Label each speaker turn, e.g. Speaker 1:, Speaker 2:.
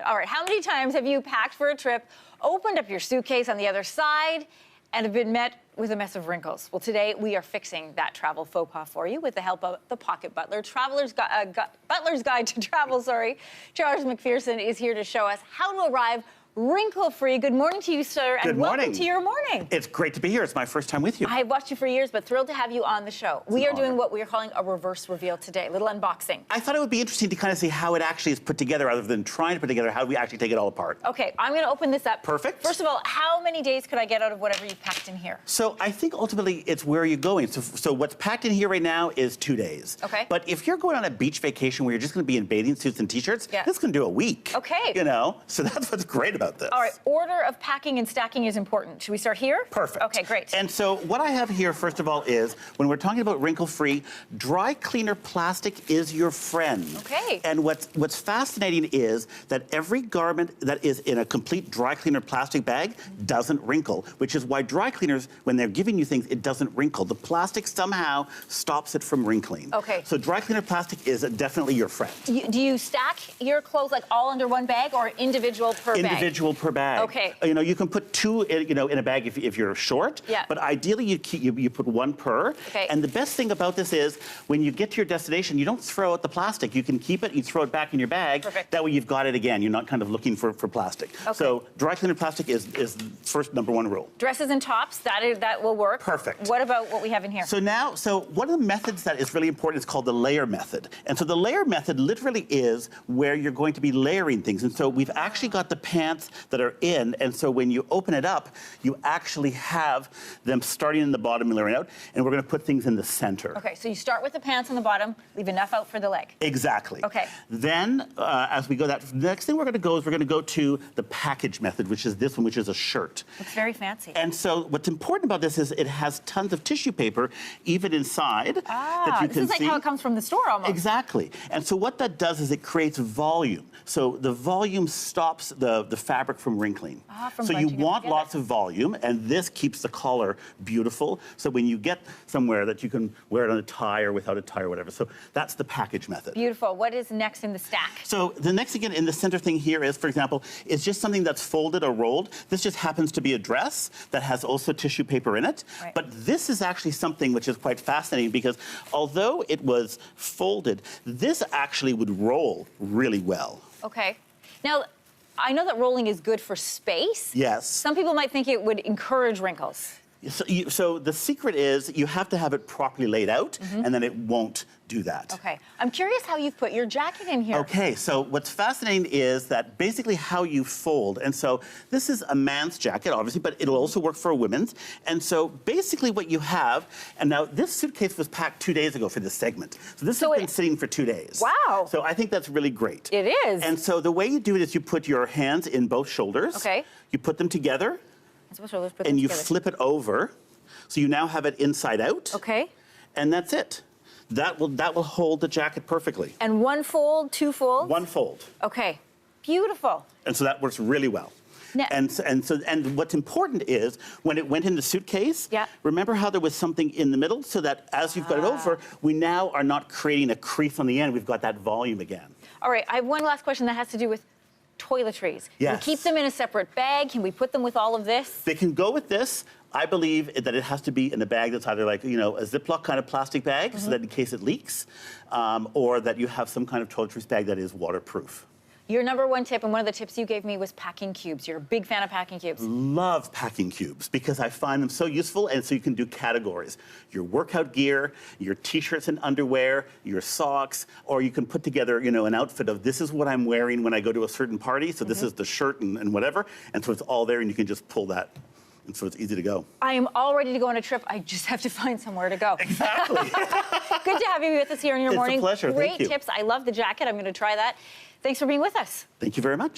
Speaker 1: All right, how many times have you packed for a trip, opened up your suitcase on the other side, and have been met with a mess of wrinkles? Well, today we are fixing that travel faux pas for you with the help of the Pocket Butler, Butler's Guide to Travel, Charles McPherson is here to show us how to arrive wrinkle-free. Good morning to you, sir, and welcome to your morning.
Speaker 2: It's great to be here. It's my first time with you.
Speaker 1: I have watched you for years, but thrilled to have you on the show. We are doing what we are calling a reverse reveal today, a little unboxing.
Speaker 2: I thought it would be interesting to kind of see how it actually is put together rather than trying to put together how we actually take it all apart.
Speaker 1: Okay, I'm going to open this up.
Speaker 2: Perfect.
Speaker 1: First of all, how many days could I get out of whatever you packed in here?
Speaker 2: So I think ultimately it's where you're going. So what's packed in here right now is 2 days.
Speaker 1: Okay.
Speaker 2: But if you're going on a beach vacation where you're just going to be in bathing suits and t-shirts,
Speaker 1: yeah,
Speaker 2: this is going to do a week.
Speaker 1: Okay.
Speaker 2: You know, so that's what's great about this.
Speaker 1: All right, order of packing and stacking is important. Should we start here?
Speaker 2: Perfect.
Speaker 1: Okay, great.
Speaker 2: And so what I have here, first of all, is when we're talking about wrinkle-free, dry cleaner plastic is your friend.
Speaker 1: Okay.
Speaker 2: And what's fascinating is that every garment that is in a complete dry cleaner plastic bag doesn't wrinkle, which is why dry cleaners, when they're giving you things, it doesn't wrinkle. The plastic somehow stops it from wrinkling.
Speaker 1: Okay.
Speaker 2: So dry cleaner plastic is definitely your friend.
Speaker 1: Do you stack your clothes like all under one bag or individual per bag?
Speaker 2: Individual per bag.
Speaker 1: Okay.
Speaker 2: You know, you can put two, in a bag if you're short.
Speaker 1: Yeah.
Speaker 2: But ideally, you put one per.
Speaker 1: Okay.
Speaker 2: And the best thing about this is when you get to your destination, you don't throw out the plastic. You can keep it, you throw it back in your bag.
Speaker 1: Perfect.
Speaker 2: That way you've got it again. You're not kind of looking for plastic.
Speaker 1: Okay.
Speaker 2: So dry cleaner plastic is first #1 rule.
Speaker 1: Dresses and tops, that will work.
Speaker 2: Perfect.
Speaker 1: What about what we have in here?
Speaker 2: So one of the methods that is really important is called the layer method. And so the layer method literally is where you're going to be layering things. And so we've actually got the pants that are in, and so when you open it up, you actually have them starting in the bottom and layering out, and we're going to put things in the center.
Speaker 1: Okay, so you start with the pants on the bottom, leave enough out for the leg.
Speaker 2: Exactly.
Speaker 1: Okay.
Speaker 2: Then, as we go, the next thing we're going to go is we're going to go to the package method, which is this one, which is a shirt.
Speaker 1: It's very fancy.
Speaker 2: And so what's important about this is it has tons of tissue paper, even inside, that you can see.
Speaker 1: This is like how it comes from the store almost.
Speaker 2: Exactly. And so what that does is it creates volume. So the volume stops the fabric from wrinkling.
Speaker 1: From
Speaker 2: so you
Speaker 1: bunching it
Speaker 2: want
Speaker 1: together.
Speaker 2: lots of volume, and this keeps the collar beautiful. So when you get somewhere that you can wear it on a tie or without a tie or whatever. So that's the package method.
Speaker 1: Beautiful. What is next in the stack?
Speaker 2: So the next thing in the center thing here is, for example, is just something that's folded or rolled. This just happens to be a dress that has also tissue paper in it.
Speaker 1: Right.
Speaker 2: But this is actually something which is quite fascinating because although it was folded, this actually would roll really well.
Speaker 1: Okay. Now, I know that rolling is good for space.
Speaker 2: Yes.
Speaker 1: Some people might think it would encourage wrinkles.
Speaker 2: So the secret is you have to have it properly laid out, and then it won't do that.
Speaker 1: Okay. I'm curious how you've put your jacket in here.
Speaker 2: Okay, so what's fascinating is that basically how you fold. And so this is a man's jacket, obviously, but it'll also work for a women's. And so basically what you have, and now this suitcase was packed 2 days ago for this segment. So this has been sitting for 2 days.
Speaker 1: Wow.
Speaker 2: So I think that's really great.
Speaker 1: It is.
Speaker 2: And so the way you do it is you put your hands in both shoulders.
Speaker 1: Okay.
Speaker 2: You put them together.
Speaker 1: Put
Speaker 2: And you
Speaker 1: together.
Speaker 2: flip it over. So you now have it inside out.
Speaker 1: Okay.
Speaker 2: And that's it. That will hold the jacket perfectly.
Speaker 1: And one fold, two folds?
Speaker 2: One fold.
Speaker 1: Okay. Beautiful.
Speaker 2: And so that works really well.
Speaker 1: Now,
Speaker 2: And what's important is when it went in the suitcase,
Speaker 1: yeah,
Speaker 2: remember how there was something in the middle so that as you've got it over, we now are not creating a crease on the end. We've got that volume again.
Speaker 1: All right, I have one last question that has to do with toiletries.
Speaker 2: Yes.
Speaker 1: Can we keep them in a separate bag? Can we put them with all of this?
Speaker 2: They can go with this. I believe that it has to be in a bag that's either like, a Ziploc kind of plastic bag, so that in case it leaks, or that you have some kind of toiletries bag that is waterproof.
Speaker 1: Your #1 tip, and one of the tips you gave me, was packing cubes. You're a big fan of packing cubes.
Speaker 2: Love packing cubes because I find them so useful, and so you can do categories. Your workout gear, your t-shirts and underwear, your socks, or you can put together, an outfit of this is what I'm wearing when I go to a certain party, so this is the shirt and whatever, and so it's all there and you can just pull that. And so it's easy to go.
Speaker 1: I am all ready to go on a trip. I just have to find somewhere to go.
Speaker 2: Exactly.
Speaker 1: Good to have you with us here in your morning.
Speaker 2: It's a pleasure.
Speaker 1: Great
Speaker 2: Thank you.
Speaker 1: tips. I love the jacket. I'm going to try that. Thanks for being with us.
Speaker 2: Thank you very much.